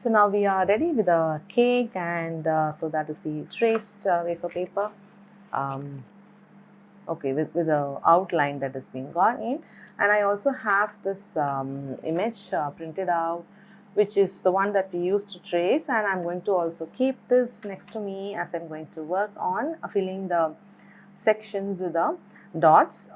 So now we are ready with the cake, and so that is the traced wafer paper. Okay, with the outline that has been gone in, and I also have this image printed out, which is the one that we used to trace, and I'm going to also keep this next to me as I'm going to work on filling the sections with the dots.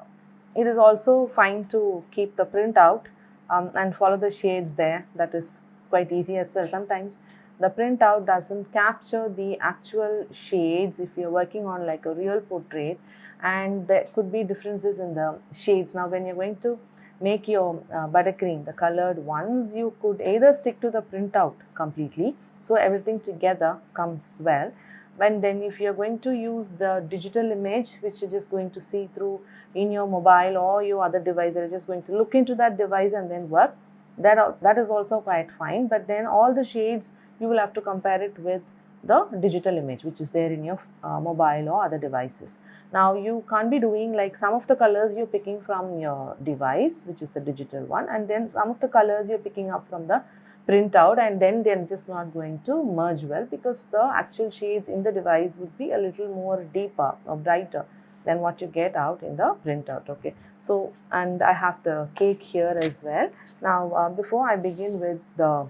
It is also fine to keep the printout and follow the shades there. That is quite easy as well. Sometimes the printout doesn't capture the actual shades if you're working on like a real portrait, and there could be differences in the shades. Now when you're going to make your buttercream, the colored ones, you could either stick to the printout completely so everything together comes well. And then if you're going to use the digital image, which you're just going to see through in your mobile or your other device, you're just going to look into that device and then work, that is also quite fine. But then all the shades, you will have to compare it with the digital image which is there in your mobile or other devices. Now you can't be doing like some of the colors you're picking from your device, which is the digital one, and then some of the colors you're picking up from the printout, and then they're just not going to merge well because the actual shades in the device would be a little more deeper or brighter than what you get out in the printout. Okay, so and I have the cake here as well. Now before I begin with the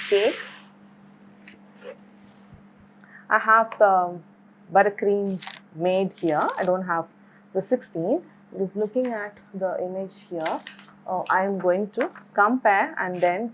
cake, I have the buttercreams made here. I don't have the 16. Just looking at the image here, I am going to compare, and then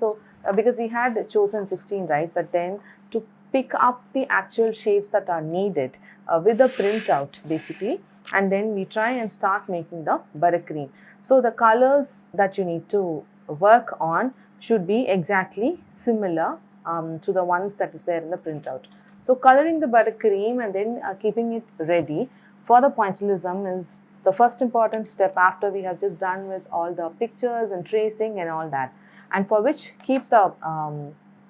because we had chosen 16, right? But then to pick up the actual shades that are needed with the printout basically, and then we try and start making the buttercream. So the colors that you need to work on should be exactly similar to the ones that is there in the printout. So coloring the buttercream and then keeping it ready for the pointillism is the first important step after we have just done with all the pictures and tracing and all that, and for which keep the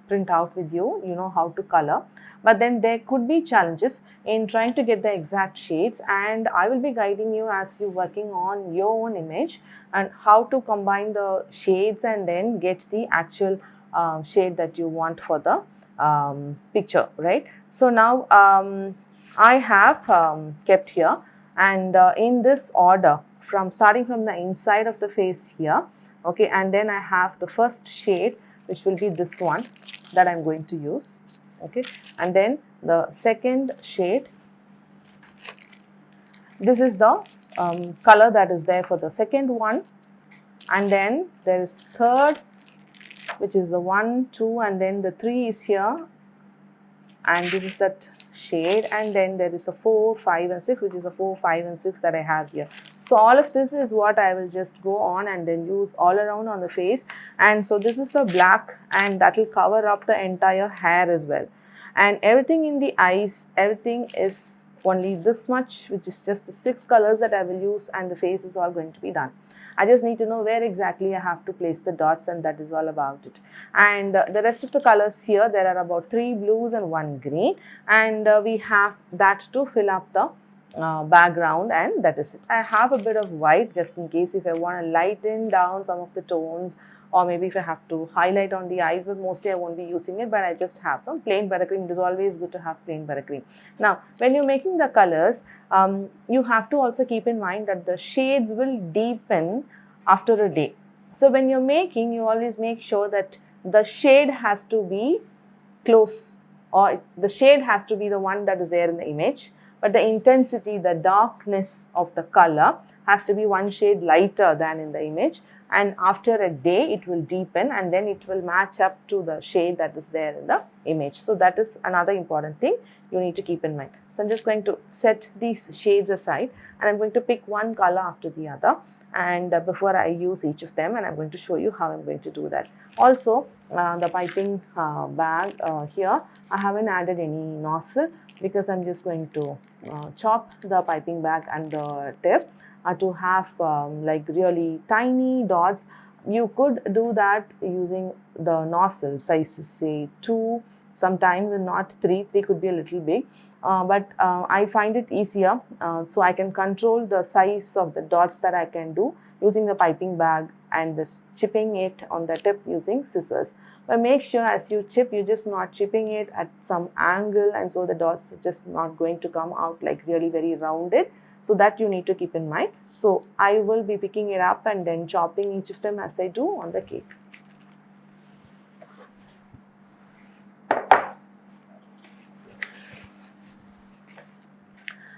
printout with you, you know how to color. But then there could be challenges in trying to get the exact shades, and I will be guiding you as you working on your own image and how to combine the shades and then get the actual shade that you want for the picture, right? So now I have kept here, and in this order, from starting from the inside of the face here, okay, and then I have the first shade, which will be this one that I'm going to use, okay, and then the second shade, this is the color that is there for the second one, and then there is third, which is the 1, 2, and then the 3 is here, and this is that shade, and then there is a 4, 5 and 6, which is a 4, 5 and 6 that I have here. So all of this is what I will just go on and then use all around on the face. And so this is the black, and that will cover up the entire hair as well, and everything in the eyes, everything is only this much, which is just the 6 colors that I will use, and the face is all going to be done. I just need to know where exactly I have to place the dots, and that is all about it. And the rest of the colors here, there are about 3 blues and 1 green, and we have that to fill up the background, and that is it. I have a bit of white just in case if I want to lighten down some of the tones, or maybe if I have to highlight on the eyes, but mostly I won't be using it, but I just have some plain buttercream. It is always good to have plain buttercream. Now, when you're making the colors, you have to also keep in mind that the shades will deepen after a day. So when you're making, you always make sure that the shade has to be close, or the shade has to be the one that is there in the image, but the intensity, the darkness of the color has to be one shade lighter than in the image, and after a day it will deepen, and then it will match up to the shade that is there in the image. So that is another important thing you need to keep in mind. So I'm just going to set these shades aside, and I'm going to pick one color after the other, and before I use each of them, and I'm going to show you how I'm going to do that. Also the piping bag here, I haven't added any nozzle because I'm just going to chop the piping bag and the tip to have like really tiny dots. You could do that using the nozzle sizes, say 2, sometimes, and not 3. 3 could be a little big, but I find it easier, so I can control the size of the dots that I can do using the piping bag and this chipping it on the tip using scissors. But make sure as you chip, you're just not chipping it at some angle, and so the dots are just not going to come out like really very rounded. So that you need to keep in mind. So I will be picking it up and then chopping each of them as I do on the cake.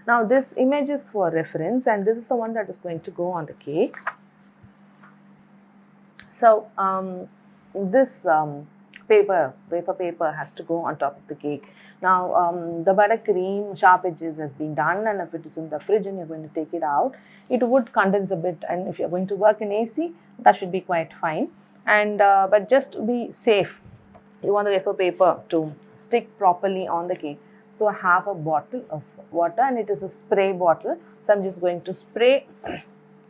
Now this image is for reference, and this is the one that is going to go on the cake. So this paper has to go on top of the cake. Now the buttercream sharp edges has been done, and if it is in the fridge and you're going to take it out, it would condense a bit, and if you're going to work in AC, that should be quite fine. And but just to be safe, you want the wafer paper to stick properly on the cake. So I have a bottle of water, and it is a spray bottle. So I'm just going to spray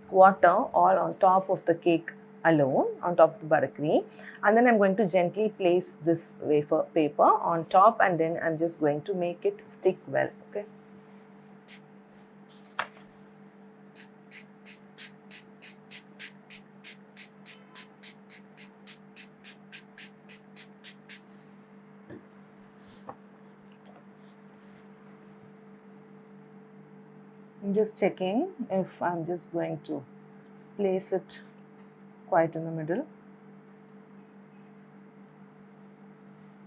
water all on top of the cake alone, on top of the buttercream, and then I'm going to gently place this wafer paper on top, and then I'm just going to make it stick well. Okay. I'm just checking if I'm just going to place it quite in the middle.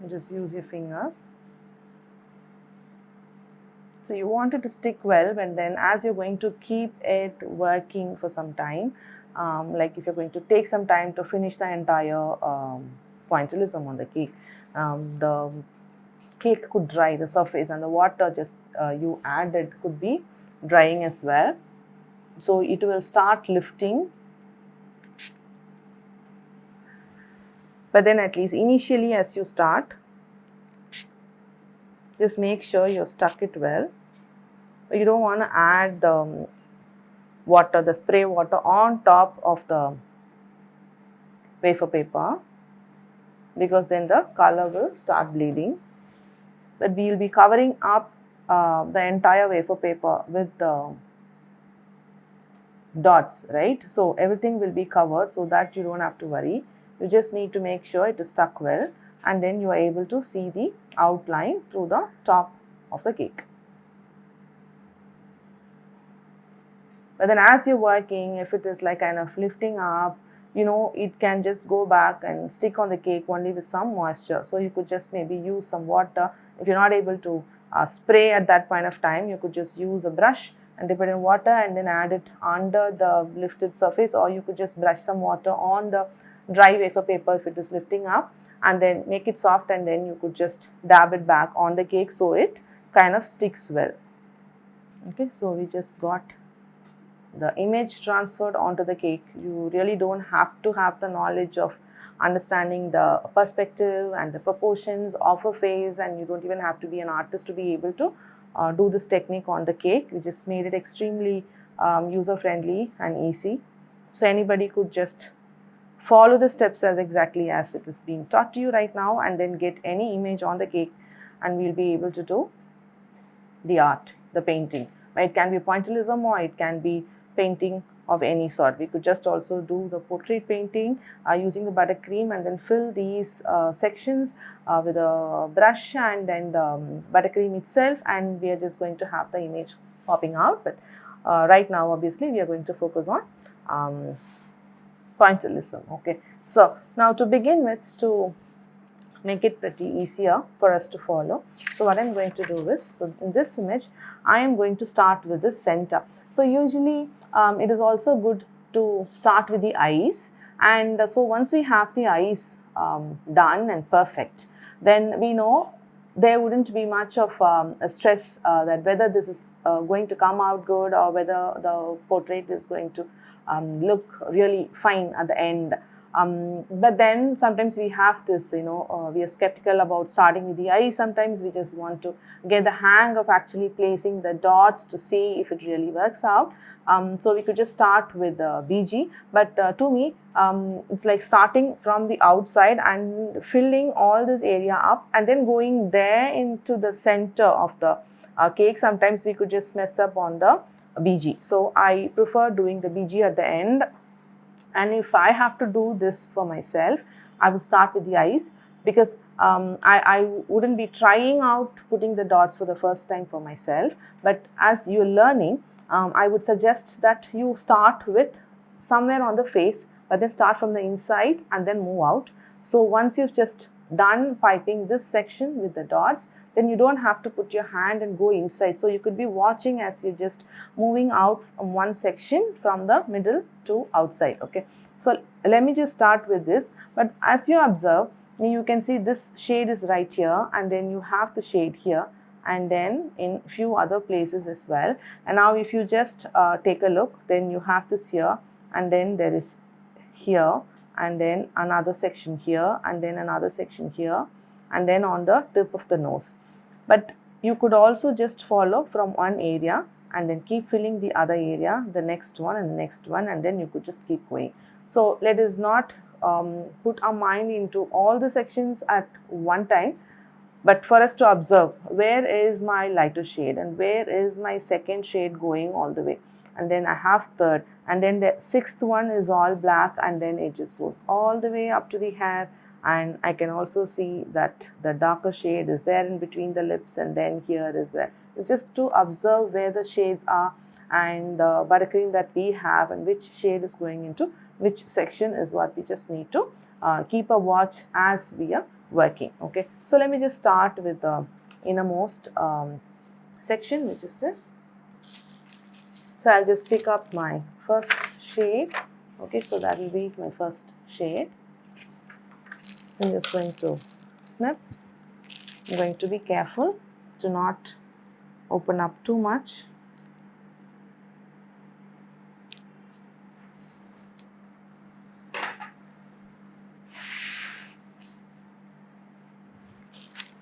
Just use your fingers. So you want it to stick well, but then as you're going to keep it working for some time, like if you're going to take some time to finish the entire pointillism on the cake, the cake could dry, the surface, and the water just you added could be drying as well. So it will start lifting. But then at least initially as you start, just make sure you stuck it well. You don't want to add the water, the spray water on top of the wafer paper, because then the color will start bleeding. But we will be covering up the entire wafer paper with the dots, right? So everything will be covered, so that you don't have to worry. You just need to make sure it is stuck well, and then you are able to see the outline through the top of the cake. But then as you're working, if it is like kind of lifting up, it can just go back and stick on the cake only with some moisture. So you could just maybe use some water. If you're not able to spray at that point of time, you could just use a brush and dip it in water and then add it under the lifted surface, or you could just brush some water on the dry wafer paper if it is lifting up, and then make it soft, and then you could just dab it back on the cake so it kind of sticks well. Okay, so we just got the image transferred onto the cake. You really don't have to have the knowledge of understanding the perspective and the proportions of a face, and you don't even have to be an artist to be able to do this technique on the cake. We just made it extremely user friendly and easy, so anybody could just follow the steps as exactly as it is being taught to you right now, and then get any image on the cake, and we'll be able to do the art, the painting. It can be pointillism, or it can be painting of any sort. We could just also do the portrait painting using the buttercream, and then fill these sections with a brush and then the buttercream itself, and we are just going to have the image popping out. But right now obviously we are going to focus on pointillism. Okay, so now to begin with, to make it pretty easier for us to follow, so what I'm going to do is, so in this image I am going to start with the center. So usually it is also good to start with the eyes, and so once we have the eyes done and perfect, then we know there wouldn't be much of a stress that whether this is going to come out good, or whether the portrait is going to look really fine at the end. But then sometimes we have this, we are skeptical about starting with the eye. Sometimes we just want to get the hang of actually placing the dots to see if it really works out. So we could just start with BG, but to me, it's like starting from the outside and filling all this area up and then going there into the center of the cake. Sometimes we could just mess up on the BG. So I prefer doing the BG at the end. And if I have to do this for myself, I will start with the eyes, because I wouldn't be trying out putting the dots for the first time for myself. But as you're learning, I would suggest that you start with somewhere on the face, but then start from the inside and then move out. So once you've just done piping this section with the dots, then you don't have to put your hand and go inside. So you could be watching as you're just moving out from one section from the middle to outside. Okay, so let me just start with this. But as you observe, you can see this shade is right here, and then you have the shade here, and then in few other places as well. And now if you just take a look, then you have this here, and then there is here, and then another section here, and then another section here, and then on the tip of the nose. But you could also just follow from one area and then keep filling the other area, the next one and the next one, and then you could just keep going. So let us not put our mind into all the sections at one time, but for us to observe where is my lighter shade and where is my second shade going all the way, and then I have third, and then the sixth one is all black, and then it just goes all the way up to the hair. And I can also see that the darker shade is there in between the lips, and then here as well. It's just to observe where the shades are and the buttercream that we have and which shade is going into which section is what we just need to keep a watch as we are working. Okay, so let me just start with the innermost section, which is this. So I'll just pick up my first shade. Okay, so that will be my first shade. I'm just going to snip. I'm going to be careful to not open up too much.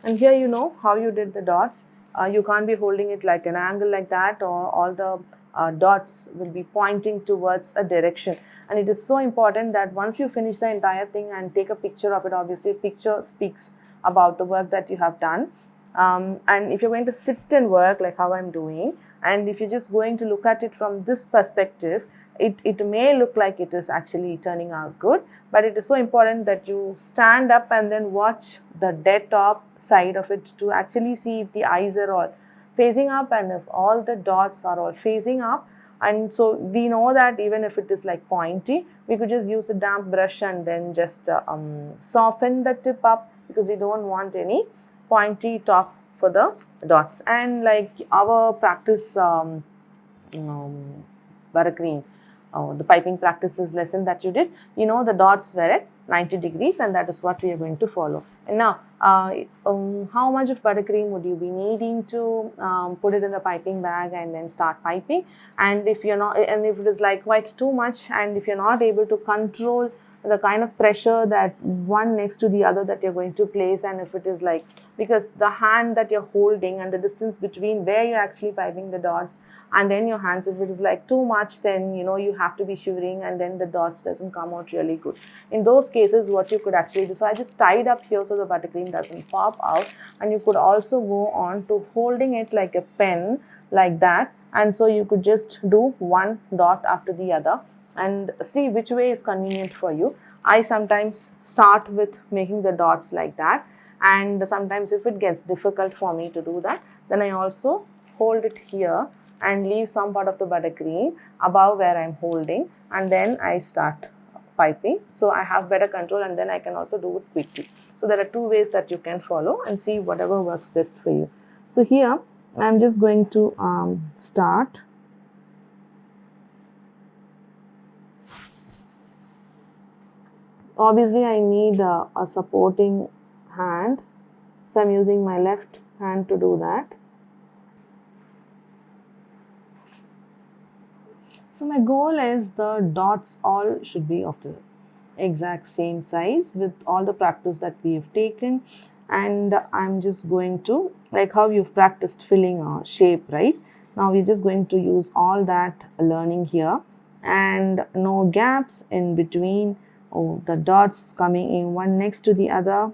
And here you know how you did the dots. You can't be holding it like an angle like that, or all the dots will be pointing towards a direction. And it is so important that once you finish the entire thing and take a picture of it, obviously a picture speaks about the work that you have done. And if you're going to sit and work like how I'm doing, and if you're just going to look at it from this perspective, it may look like it is actually turning out good, but it is so important that you stand up and then watch the dead top side of it to actually see if the eyes are all facing up and if all the dots are all facing up. And so we know that even if it is like pointy, we could just use a damp brush and then just soften the tip up, because we don't want any pointy top for the dots. And like our practice buttercream, the piping practices lesson that you did, the dots were at 90 degrees, and that is what we are going to follow. And now, how much of buttercream would you be needing to put it in the piping bag and then start piping? And if you're not, and if it is like quite too much, and if you're not able to control the kind of pressure that one next to the other that you're going to place, and if it is like, because the hand that you're holding and the distance between where you're actually piping the dots and then your hands, if it is like too much, then you have to be shivering, and then the dots doesn't come out really good. In those cases, what you could actually do, so I just tied up here so the buttercream doesn't pop out, and you could also go on to holding it like a pen like that, and so you could just do one dot after the other and see which way is convenient for you. I sometimes start with making the dots like that, and sometimes if it gets difficult for me to do that, then I also hold it here and leave some part of the buttercream above where I'm holding, and then I start piping. So I have better control, and then I can also do it quickly. So there are two ways that you can follow and see whatever works best for you. So here I'm just going to start. Obviously I need a supporting hand, so I'm using my left hand to do that. So my goal is the dots all should be of the exact same size with all the practice that we have taken. And I'm just going to, like how you've practiced filling a shape, right? Now we're just going to use all that learning here, and no gaps in between. Oh, the dots coming in one next to the other,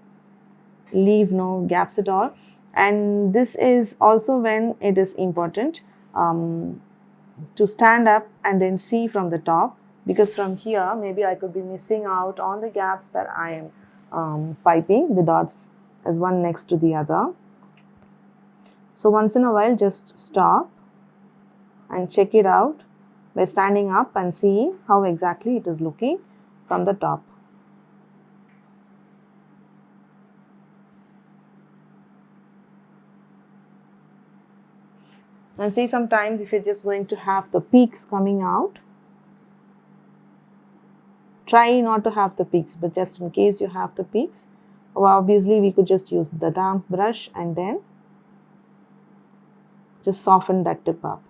leave no gaps at all. And this is also when it is important to stand up and then see from the top, because from here maybe I could be missing out on the gaps that I am piping the dots as one next to the other. So once in a while just stop and check it out by standing up and seeing how exactly it is looking from the top. And see, sometimes if you're just going to have the peaks coming out, try not to have the peaks, but just in case you have the peaks, well, obviously we could just use the damp brush and then just soften that tip up.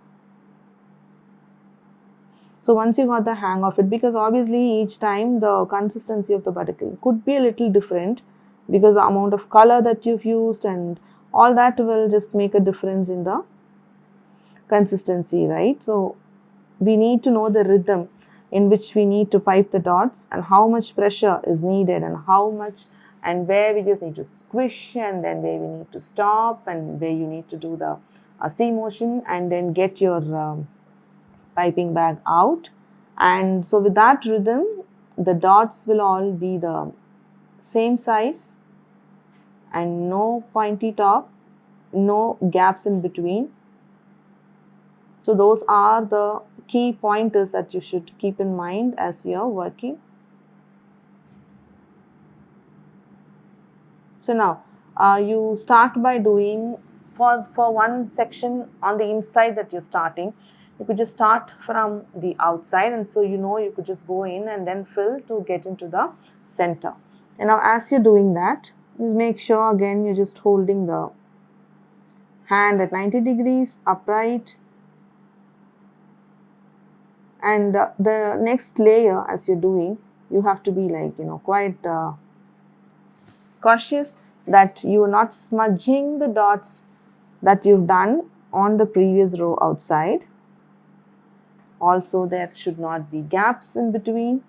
So once you got the hang of it, because obviously each time the consistency of the buttercream could be a little different, because the amount of color that you've used and all that will just make a difference in the consistency, right? So we need to know the rhythm in which we need to pipe the dots and how much pressure is needed and how much and where we just need to squish and then where we need to stop and where you need to do the C motion and then get your piping bag out. And so with that rhythm, the dots will all be the same size and no pointy top, no gaps in between. So those are the key pointers that you should keep in mind as you're working. So now you start by doing for one section on the inside that you're starting, you could just start from the outside, and so you could just go in and then fill to get into the center. And now as you're doing that, just make sure again you're just holding the hand at 90 degrees upright. And the next layer as you're doing, you have to be like quite cautious that you are not smudging the dots that you've done on the previous row outside. Also there should not be gaps in between,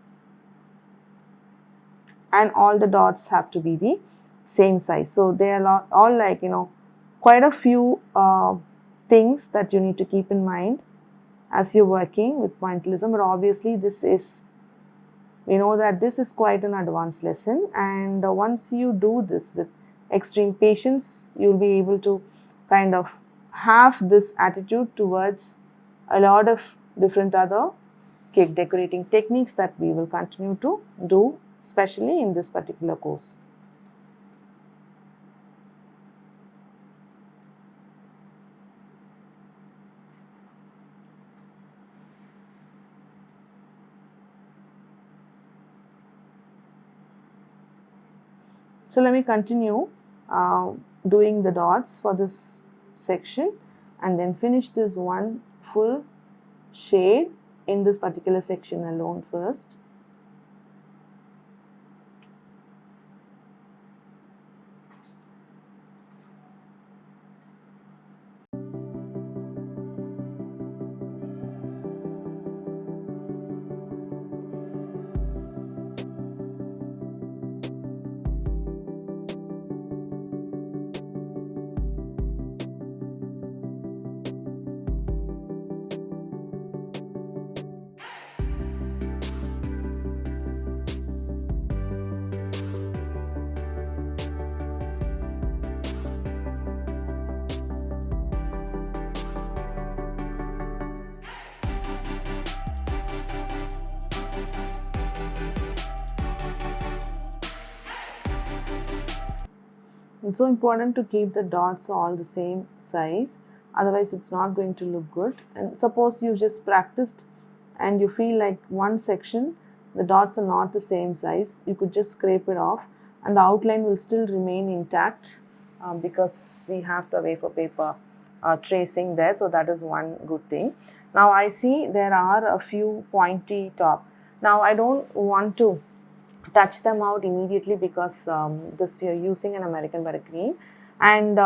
and all the dots have to be the same size. So they are all like quite a few things that you need to keep in mind as you're working with pointillism. But obviously we know that this is quite an advanced lesson, and once you do this with extreme patience, you'll be able to kind of have this attitude towards a lot of different other cake decorating techniques that we will continue to do, especially in this particular course. So let me continue doing the dots for this section and then finish this one full shade in this particular section alone first. It's so important to keep the dots all the same size, otherwise it's not going to look good. And suppose you just practiced and you feel like one section the dots are not the same size, you could just scrape it off and the outline will still remain intact because we have the wafer paper tracing there. So that is one good thing. Now I see there are a few pointy top. Now I don't want to touch them out immediately because this we are using an American buttercream, and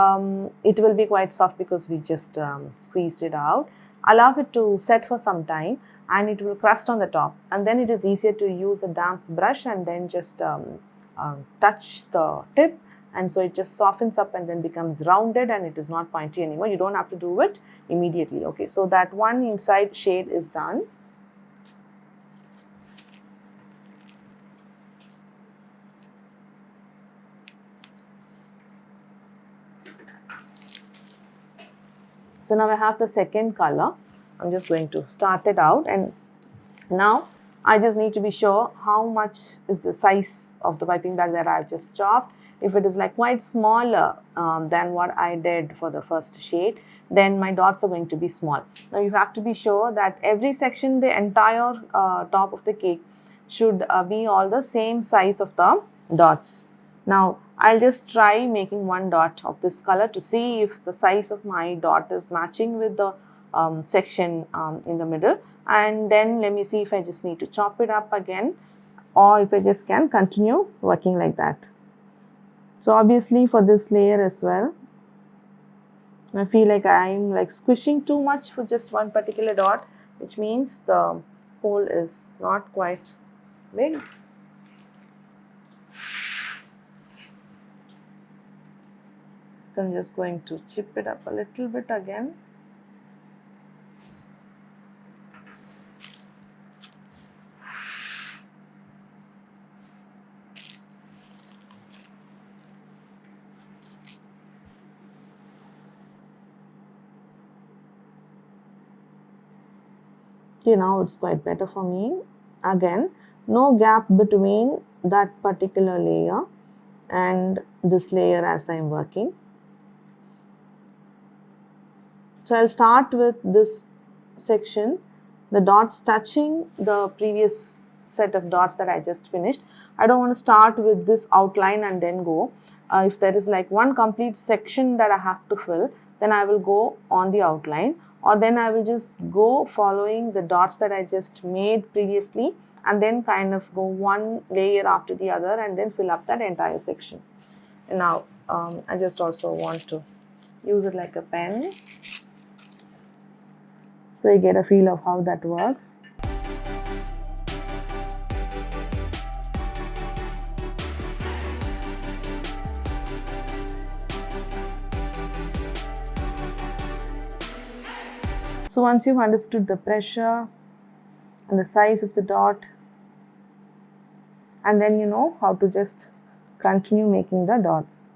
it will be quite soft because we just squeezed it out. Allow it to set for some time and it will crust on the top, and then it is easier to use a damp brush and then just touch the tip, and so it just softens up and then becomes rounded and it is not pointy anymore. You don't have to do it immediately. Okay, so that one inside shade is done. So now I have the second color. I'm just going to start it out, and now I just need to be sure how much is the size of the piping bag that I've just chopped. If it is like quite smaller than what I did for the first shade, then my dots are going to be small. Now you have to be sure that every section, the entire top of the cake should be all the same size of the dots. Now I'll just try making one dot of this color to see if the size of my dot is matching with the section in the middle, and then let me see if I just need to chop it up again or if I just can continue working like that. So obviously for this layer as well, I feel like I'm like squishing too much for just one particular dot, which means the hole is not quite big. So I'm just going to chip it up a little bit again. Okay, now it's quite better for me. Again, no gap between that particular layer and this layer as I'm working. So I'll start with this section, the dots touching the previous set of dots that I just finished. I don't want to start with this outline and then go. If there is like one complete section that I have to fill, then I will go on the outline, or then I will just go following the dots that I just made previously and then kind of go one layer after the other and then fill up that entire section. And now I just also want to use it like a pen, so you get a feel of how that works. So once you've understood the pressure and the size of the dot, and then you know how to just continue making the dots.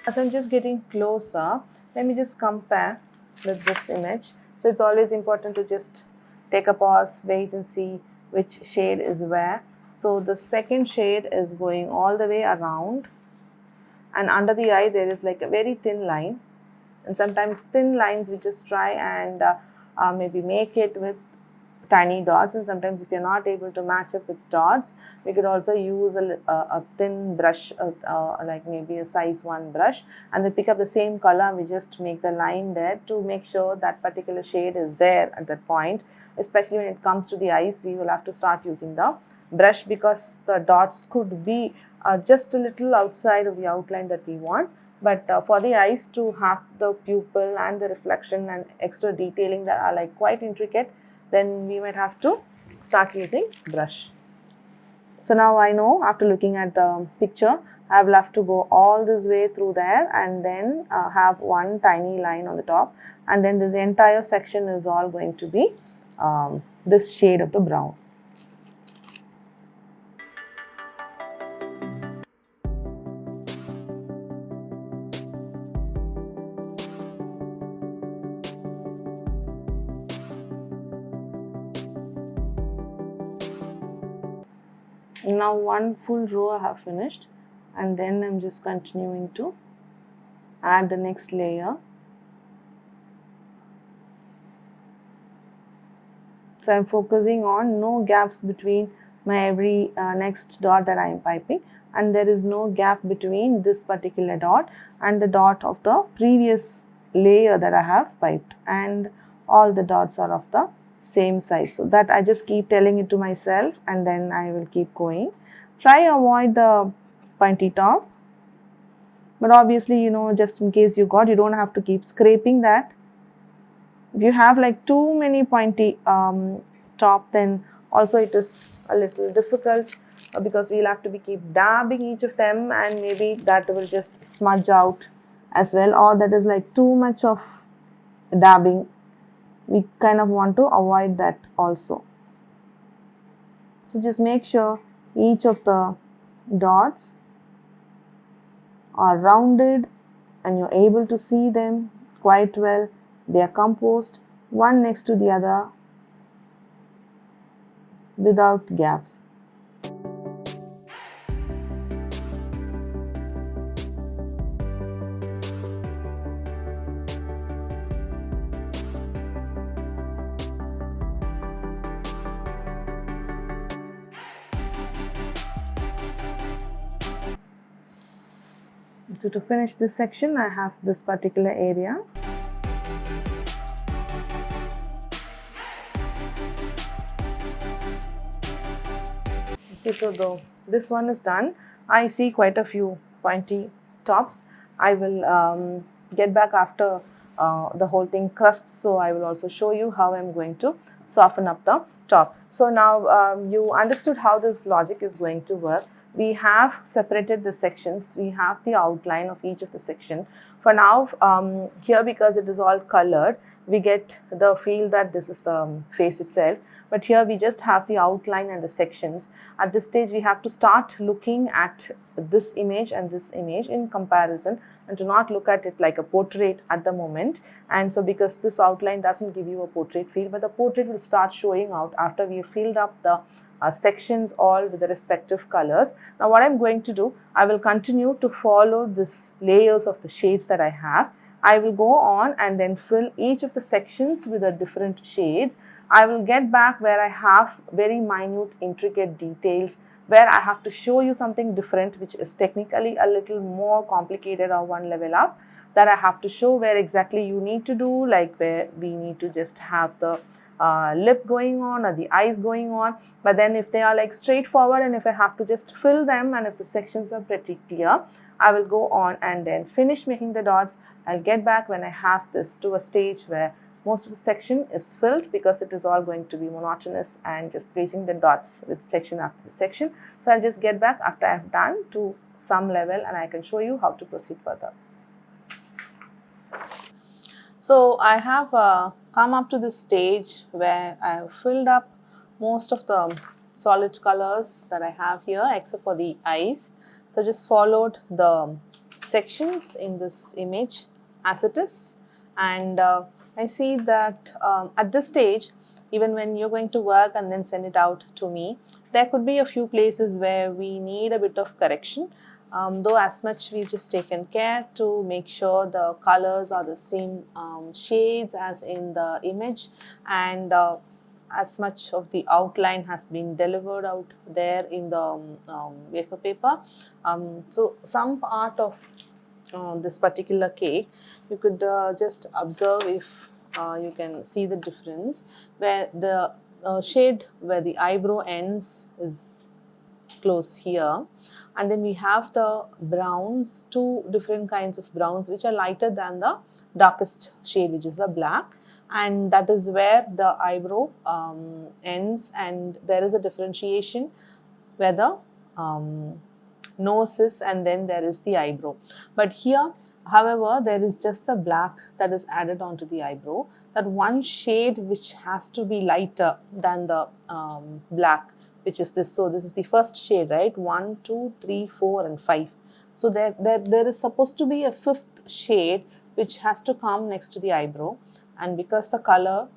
As I'm just getting closer, let me just compare with this image. So it's always important to just take a pause, wait and see which shade is where. So the second shade is going all the way around, and under the eye there is like a very thin line, and sometimes thin lines we just try and maybe make it with tiny dots, and sometimes if you're not able to match up with dots, we could also use a thin brush, like maybe a size 1 brush, and then pick up the same color and we just make the line there to make sure that particular shade is there at that point. Especially when it comes to the eyes, we will have to start using the brush because the dots could be just a little outside of the outline that we want. But for the eyes to have the pupil and the reflection and extra detailing that are like quite intricate, then we might have to start using brush. So now I know, after looking at the picture, I will have to go all this way through there and then have one tiny line on the top, and then this entire section is all going to be this shade of the brown. Now one full row I have finished, and then I'm just continuing to add the next layer. So I'm focusing on no gaps between my every next dot that I am piping, and there is no gap between this particular dot and the dot of the previous layer that I have piped. And all the dots are of the same size. So that I just keep telling it to myself, and then I will keep going. Try avoid the pointy top, but obviously, you know, just in case you don't have to keep scraping that. If you have like too many pointy top, then also it is a little difficult because we'll have to be keep dabbing each of them, and maybe that will just smudge out as well, or that is like too much of dabbing. We kind of want to avoid that also. So just make sure each of the dots are rounded and you're able to see them quite well. They are composed one next to the other without gaps. So to finish this section, I have this particular area. Okay, so this one is done. I see quite a few pointy tops. I will get back after the whole thing crusts, so I will also show you how I'm going to soften up the top. So now you understood how this logic is going to work. We have separated the sections. We have the outline of each of the section. For now, here, because it is all colored, we get the feel that this is the face itself. But here we just have the outline and the sections. At this stage, we have to start looking at this image and this image in comparison, and to not look at it like a portrait at the moment. And so because this outline doesn't give you a portrait feel, but the portrait will start showing out after we have filled up the sections all with the respective colors. Now what I'm going to do, I will continue to follow this layers of the shades that I have. I will go on and then fill each of the sections with the different shades. I will get back where I have very minute intricate details, where I have to show you something different, which is technically a little more complicated or one level up, that I have to show where exactly you need to do, like where we need to just have the lip going on or the eyes going on. But then if they are like straightforward, and if I have to just fill them, and if the sections are pretty clear, I will go on and then finish making the dots. I'll get back when I have this to a stage where most of the section is filled, because it is all going to be monotonous and just placing the dots with section after section. So I'll just get back after I've done to some level, and I can show you how to proceed further. So I have come up to this stage where I have filled up most of the solid colors that I have here, except for the eyes. So just followed the sections in this image as it is, and I see that at this stage, even when you're going to work and then send it out to me, there could be a few places where we need a bit of correction. Though as much we've just taken care to make sure the colors are the same shades as in the image, and as much of the outline has been delivered out there in the wafer paper. So some part of this particular cake, you could just observe if you can see the difference, where the shade where the eyebrow ends is close here, and then we have the browns, two different kinds of browns which are lighter than the darkest shade, which is the black, and that is where the eyebrow ends, and there is a differentiation where the nose is, and then there is the eyebrow. But here, however, there is just the black that is added onto the eyebrow, that one shade which has to be lighter than the black, which is this. So this is the first shade, right? 1, 2, 3, 4 and 5. So there is supposed to be a fifth shade which has to come next to the eyebrow, and because the color,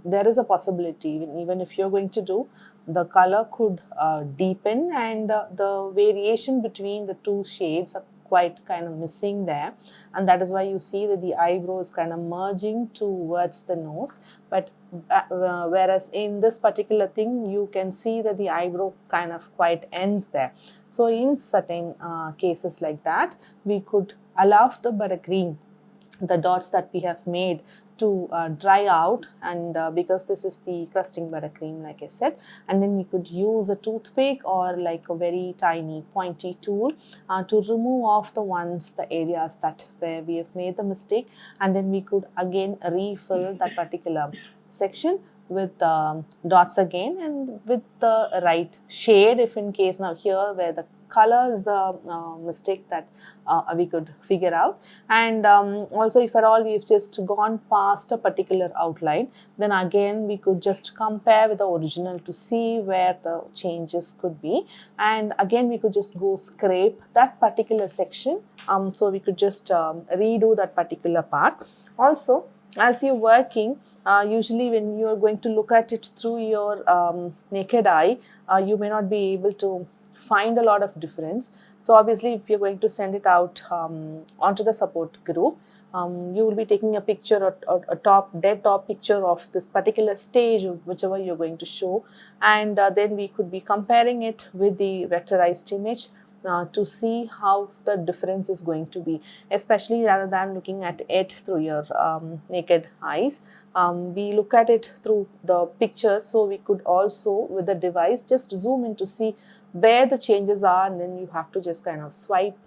there is a possibility, even if you're going to do, the color could deepen, and the variation between the two shades are quite kind of missing there, and that is why you see that the eyebrow is kind of merging towards the nose. But whereas in this particular thing, you can see that the eyebrow kind of quite ends there. So in certain cases like that, we could allow the buttercream, the dots that we have made, to dry out, and because this is the crusting buttercream, like I said, and then we could use a toothpick or like a very tiny pointy tool to remove off the areas that where we have made the mistake, and then we could again refill that particular section with dots again and with the right shade, if in case now here where the color is the mistake that we could figure out. And also if at all we've just gone past a particular outline, then again we could just compare with the original to see where the changes could be, and again we could just go scrape that particular section, so we could just redo that particular part. Also, as you're working, usually when you're going to look at it through your naked eye, you may not be able to find a lot of difference. So obviously if you're going to send it out onto the support group, you will be taking a picture or a dead top picture of this particular stage, whichever you're going to show, and then we could be comparing it with the vectorized image to see how the difference is going to be, especially rather than looking at it through your naked eyes. We look at it through the pictures, so we could also with the device just zoom in to see where the changes are, and then you have to just kind of swipe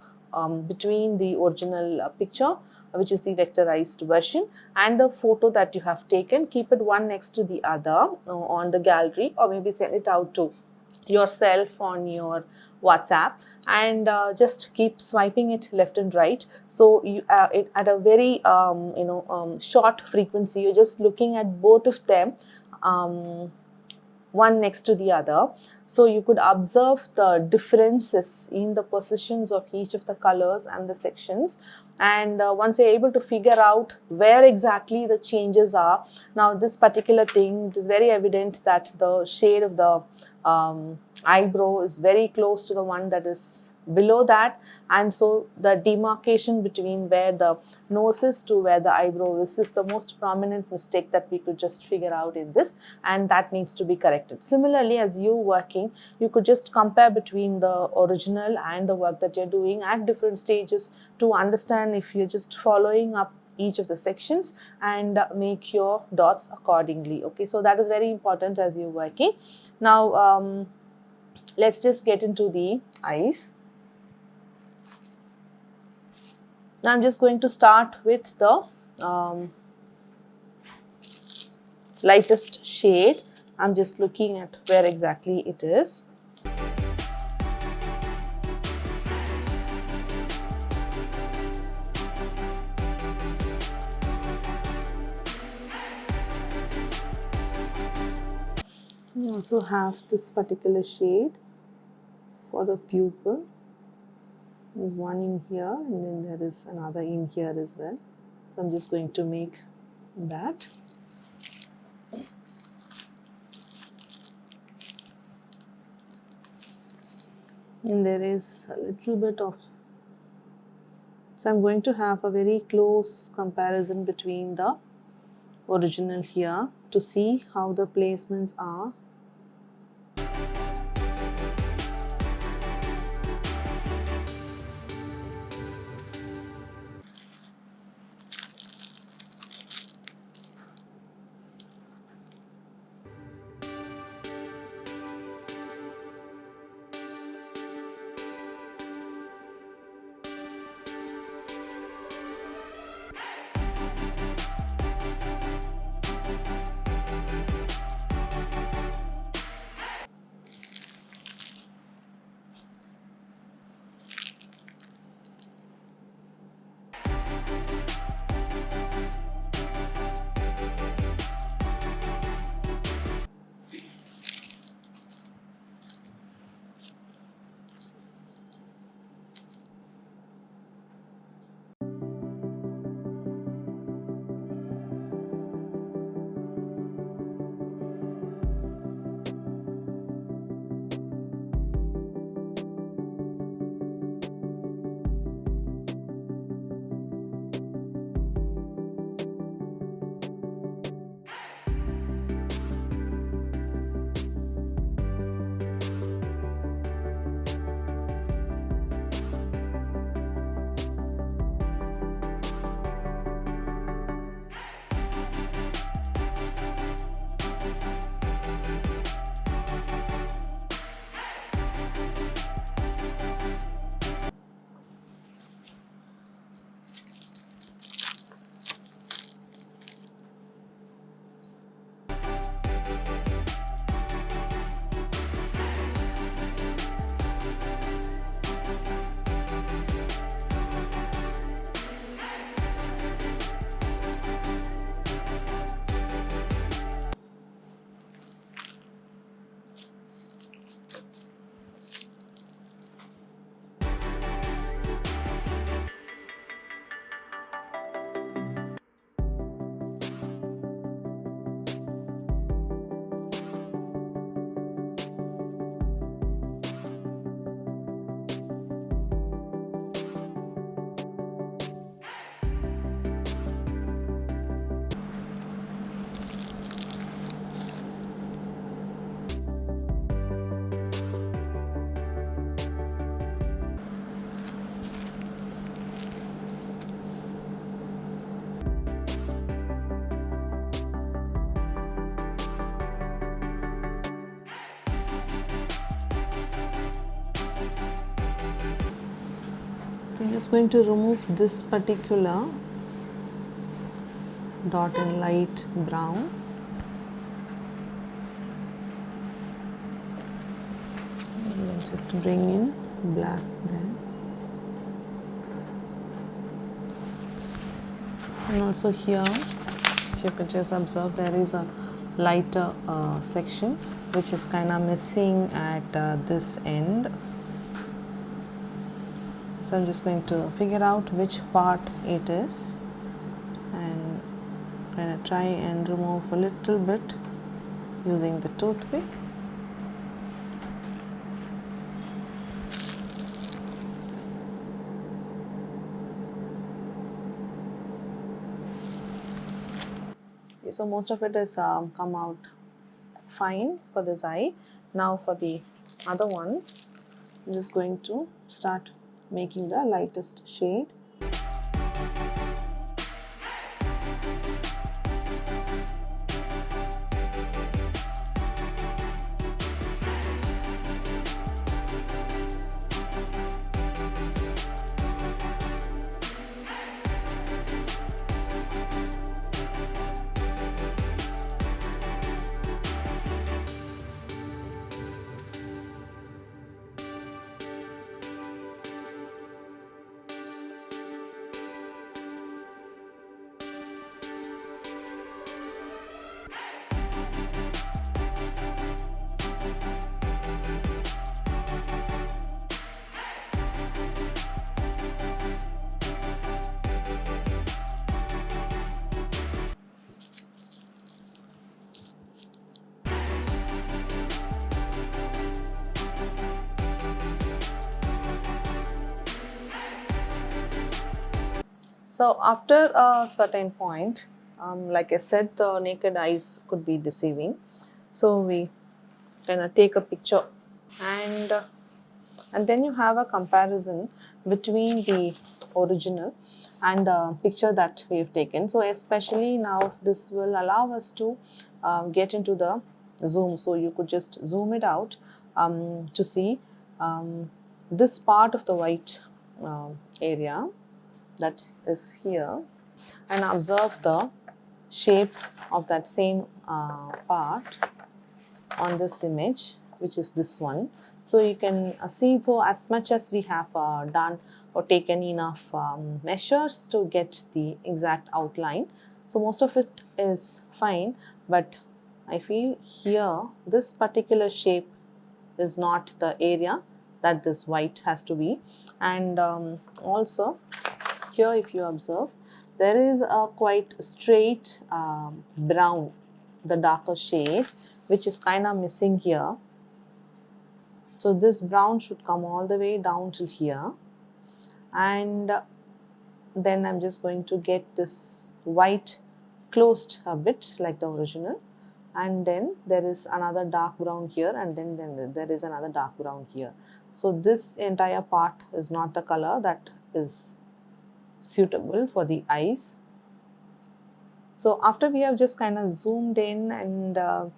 between the original picture, which is the vectorized version, and the photo that you have taken. Keep it one next to the other on the gallery, or maybe send it out to yourself on your WhatsApp, and just keep swiping it left and right. So you at a very short frequency, you're just looking at both of them one next to the other, so you could observe the differences in the positions of each of the colors and the sections. And once you're able to figure out where exactly the changes are, now this particular thing, it is very evident that the shade of the eyebrow is very close to the one that is below that, and so the demarcation between where the nose is to where the eyebrow is the most prominent mistake that we could just figure out in this, and that needs to be corrected. Similarly, as you working, you could just compare between the original and the work that you're doing at different stages to understand if you're just following up each of the sections and make your dots accordingly. Okay, so that is very important as you're working. Now let's just get into the eyes. Now I'm just going to start with the lightest shade. I'm just looking at where exactly it is. We also have this particular shade for the pupil. There's one in here, and then there is another in here as well. So I'm just going to make that. And there is a little bit of, so I'm going to have a very close comparison between the original here to see how the placements are. just going to remove this particular dot in light brown. And then just bring in black there. And also here, if you could just observe, there is a lighter section which is kind of missing at this end. So I'm just going to figure out which part it is and kind of try and remove a little bit using the toothpick. Okay, so most of it has come out fine for this eye. Now for the other one, I'm just going to start making the lightest shade. So after a certain point, like I said, the naked eyes could be deceiving. So we kind of take a picture and then you have a comparison between the original and the picture that we have taken. So especially now this will allow us to get into the zoom. So you could just zoom it out to see this part of the white area that is here and observe the shape of that same part on this image, which is this one. So you can see, so as much as we have done or taken enough measures to get the exact outline, so most of it is fine, but I feel here this particular shape is not the area that this white has to be. And also here, if you observe, there is a quite straight brown, the darker shade, which is kind of missing here. So this brown should come all the way down till here, and then I'm just going to get this white closed a bit like the original, and then there is another dark brown here, and then there is another dark brown here. So this entire part is not the color that is suitable for the eyes. So after we have just kind of zoomed in and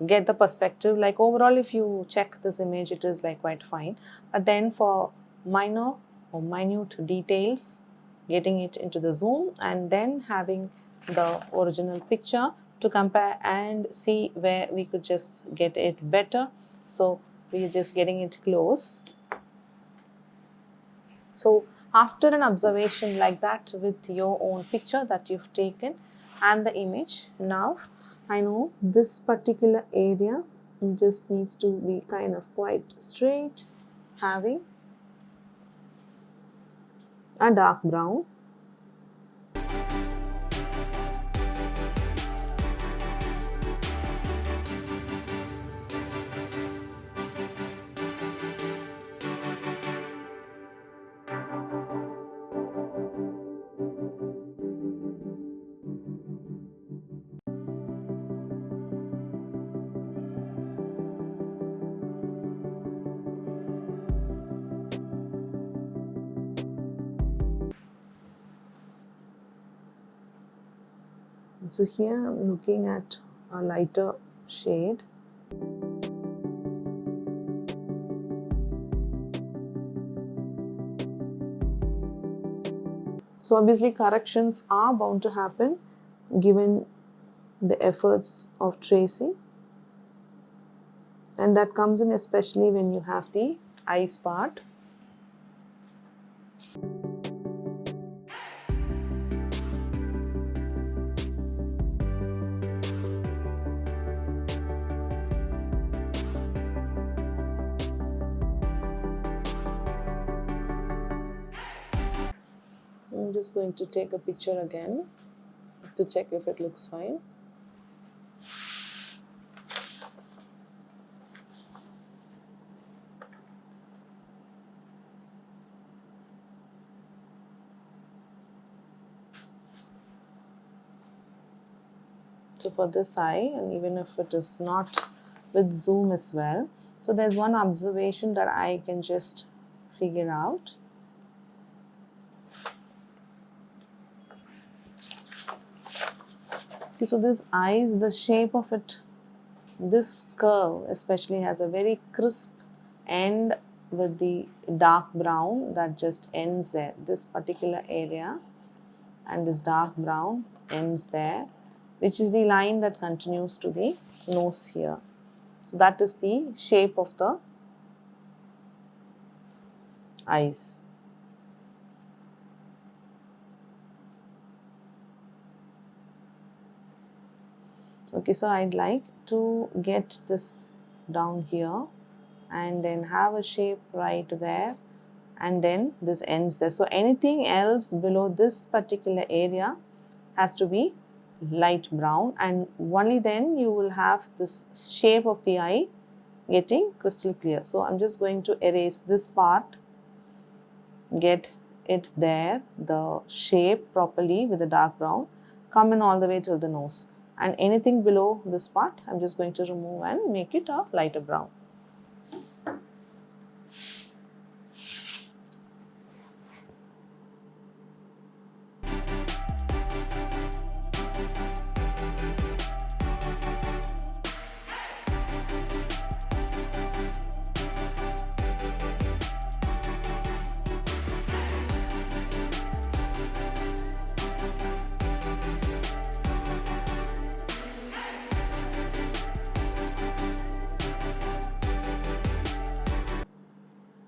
get the perspective, like overall if you check this image, it is like quite fine, but then for minor or minute details, getting it into the zoom and then having the original picture to compare and see where we could just get it better. So we are just getting it close. So after an observation like that with your own picture that you've taken and the image, now I know this particular area just needs to be kind of quite straight, having a dark brown. So here I'm looking at a lighter shade. So obviously corrections are bound to happen given the efforts of tracing, and that comes in especially when you have the eyes part. I'm just going to take a picture again to check if it looks fine. So for this eye, and even if it is not with zoom as well, so there's one observation that I can just figure out. Okay, so this eye is the shape of it. This curve especially has a very crisp end with the dark brown that just ends there. This particular area and this dark brown ends there, which is the line that continues to the nose here. So that is the shape of the eyes. Okay, so I'd like to get this down here and then have a shape right there, and then this ends there. So anything else below this particular area has to be light brown, and only then you will have this shape of the eye getting crystal clear. So I'm just going to erase this part, get it there, the shape properly with the dark brown, come in all the way till the nose, and anything below this part I'm just going to remove and make it a lighter brown.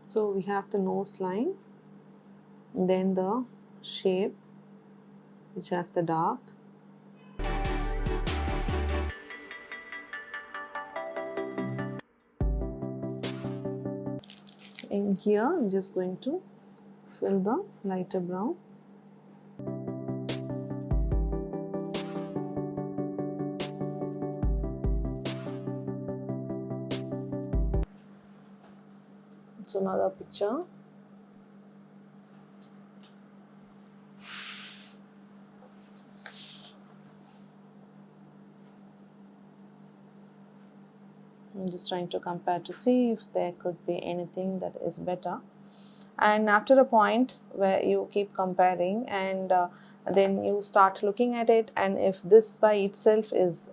So we have the nose line, then the shape which has the dark, and here I'm just going to fill the lighter brown. So another picture. I'm just trying to compare to see if there could be anything that is better. And after a point where you keep comparing, and then you start looking at it, and if this by itself is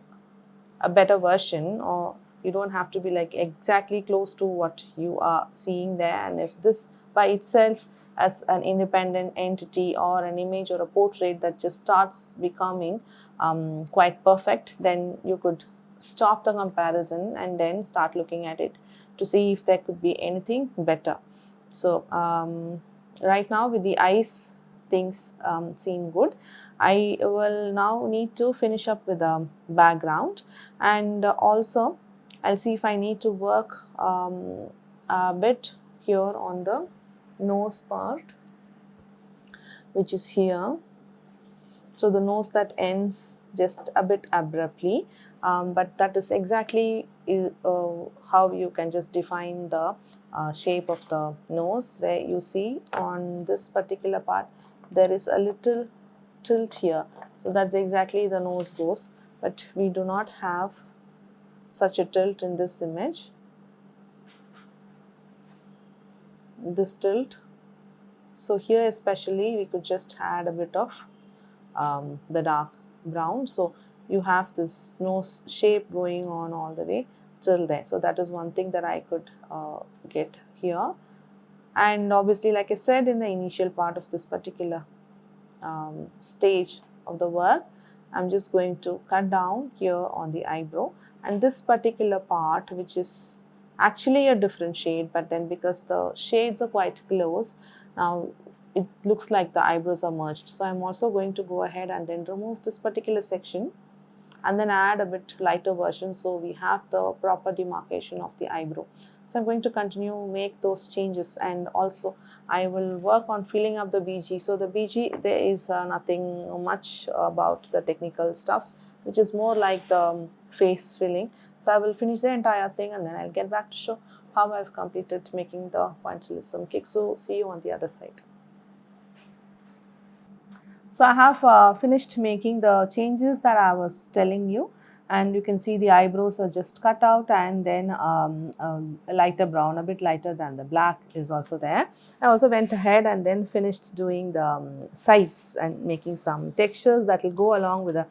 a better version, or you don't have to be like exactly close to what you are seeing there, and if this by itself as an independent entity or an image or a portrait that just starts becoming quite perfect, then you could stop the comparison and then start looking at it to see if there could be anything better. So right now with the eyes things seem good. I will now need to finish up with a background, and also I'll see if I need to work a bit here on the nose part, which is here. So the nose that ends just a bit abruptly, but that is exactly how you can just define the shape of the nose, where you see on this particular part there is a little tilt here. So that's exactly the nose goes, but we do not have such a tilt in this image. This tilt. So here especially we could just add a bit of the dark brown. So you have this nose shape going on all the way till there. So that is one thing that I could get here. And obviously, like I said in the initial part of this particular stage of the work, I'm just going to cut down here on the eyebrow, and this particular part, which is actually a different shade, but then because the shades are quite close, now it looks like the eyebrows are merged. So I'm also going to go ahead and then remove this particular section and then add a bit lighter version, so we have the proper demarcation of the eyebrow. So I'm going to continue make those changes, and also I will work on filling up the BG. So the BG, there is nothing much about the technical stuffs, which is more like the face filling. So I will finish the entire thing and then I'll get back to show how I've completed making the pointillism cake. So see you on the other side. So I have finished making the changes that I was telling you, and you can see the eyebrows are just cut out, and then a lighter brown, a bit lighter than the black is also there. I also went ahead and then finished doing the sides and making some textures that will go along with the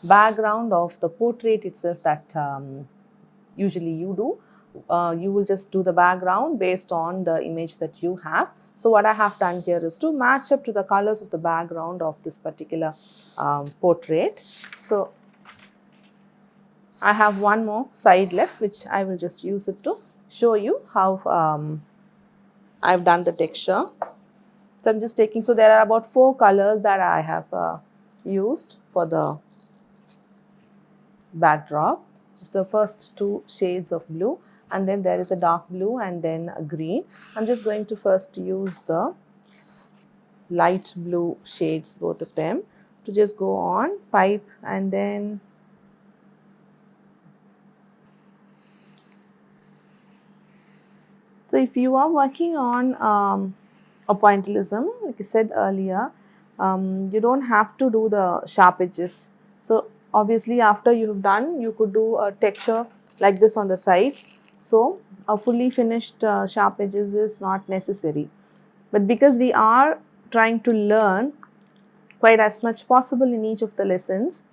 background of the portrait itself that usually you do. You will just do the background based on the image that you have. So what I have done here is to match up to the colors of the background of this particular portrait. So I have one more side left, which I will just use it to show you how I've done the texture. So I'm just taking, so there are about 4 colors that I have used for the backdrop. Just the first 2 shades of blue, and then there is a dark blue and then a green. I'm just going to first use the light blue shades, both of them, to just go on pipe, and then so if you are working on a pointillism, like I said earlier, you don't have to do the sharp edges. So obviously after you have done, you could do a texture like this on the sides. So a fully finished sharp edges is not necessary. But because we are trying to learn quite as much possible in each of the lessons,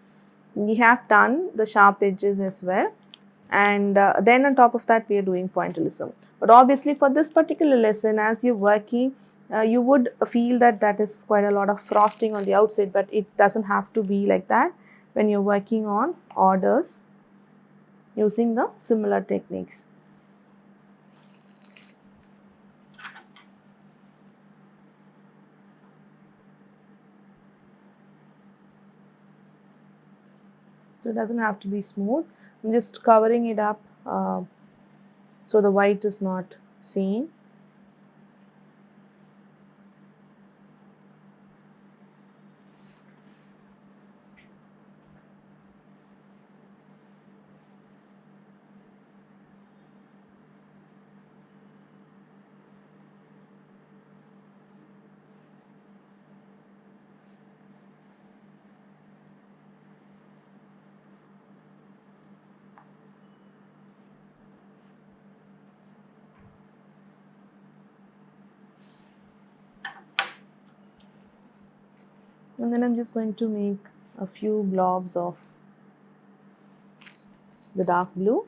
we have done the sharp edges as well, and then on top of that we are doing pointillism. But obviously for this particular lesson, as you're working, you would feel that that is quite a lot of frosting on the outside, but it doesn't have to be like that when you're working on orders using the similar techniques. So it doesn't have to be smooth. I'm just covering it up so the white is not seen. And then I'm just going to make a few blobs of the dark blue.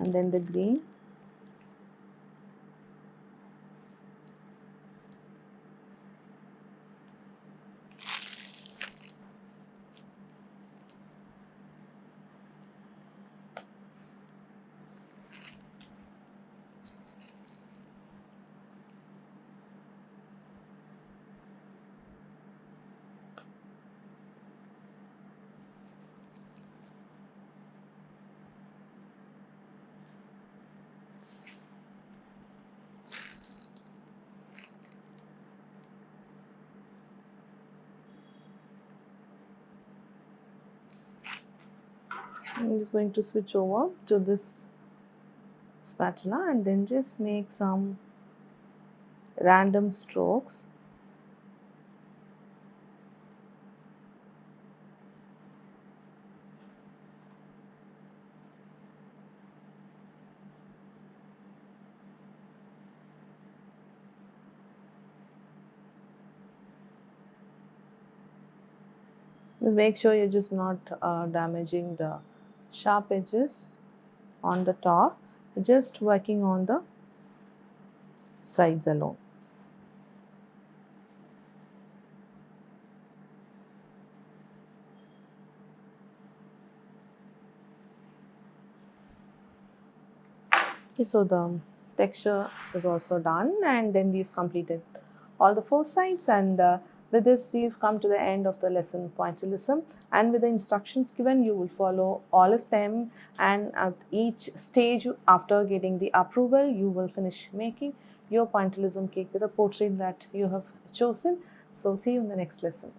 And then the green. I'm just going to switch over to this spatula and then just make some random strokes. Just make sure you're just not damaging the sharp edges on the top, just working on the sides alone. Okay, so the texture is also done, and then we've completed all the 4 sides, and with this we've come to the end of the lesson pointillism, and with the instructions given you will follow all of them, and at each stage after getting the approval you will finish making your pointillism cake with a portrait that you have chosen. So see you in the next lesson.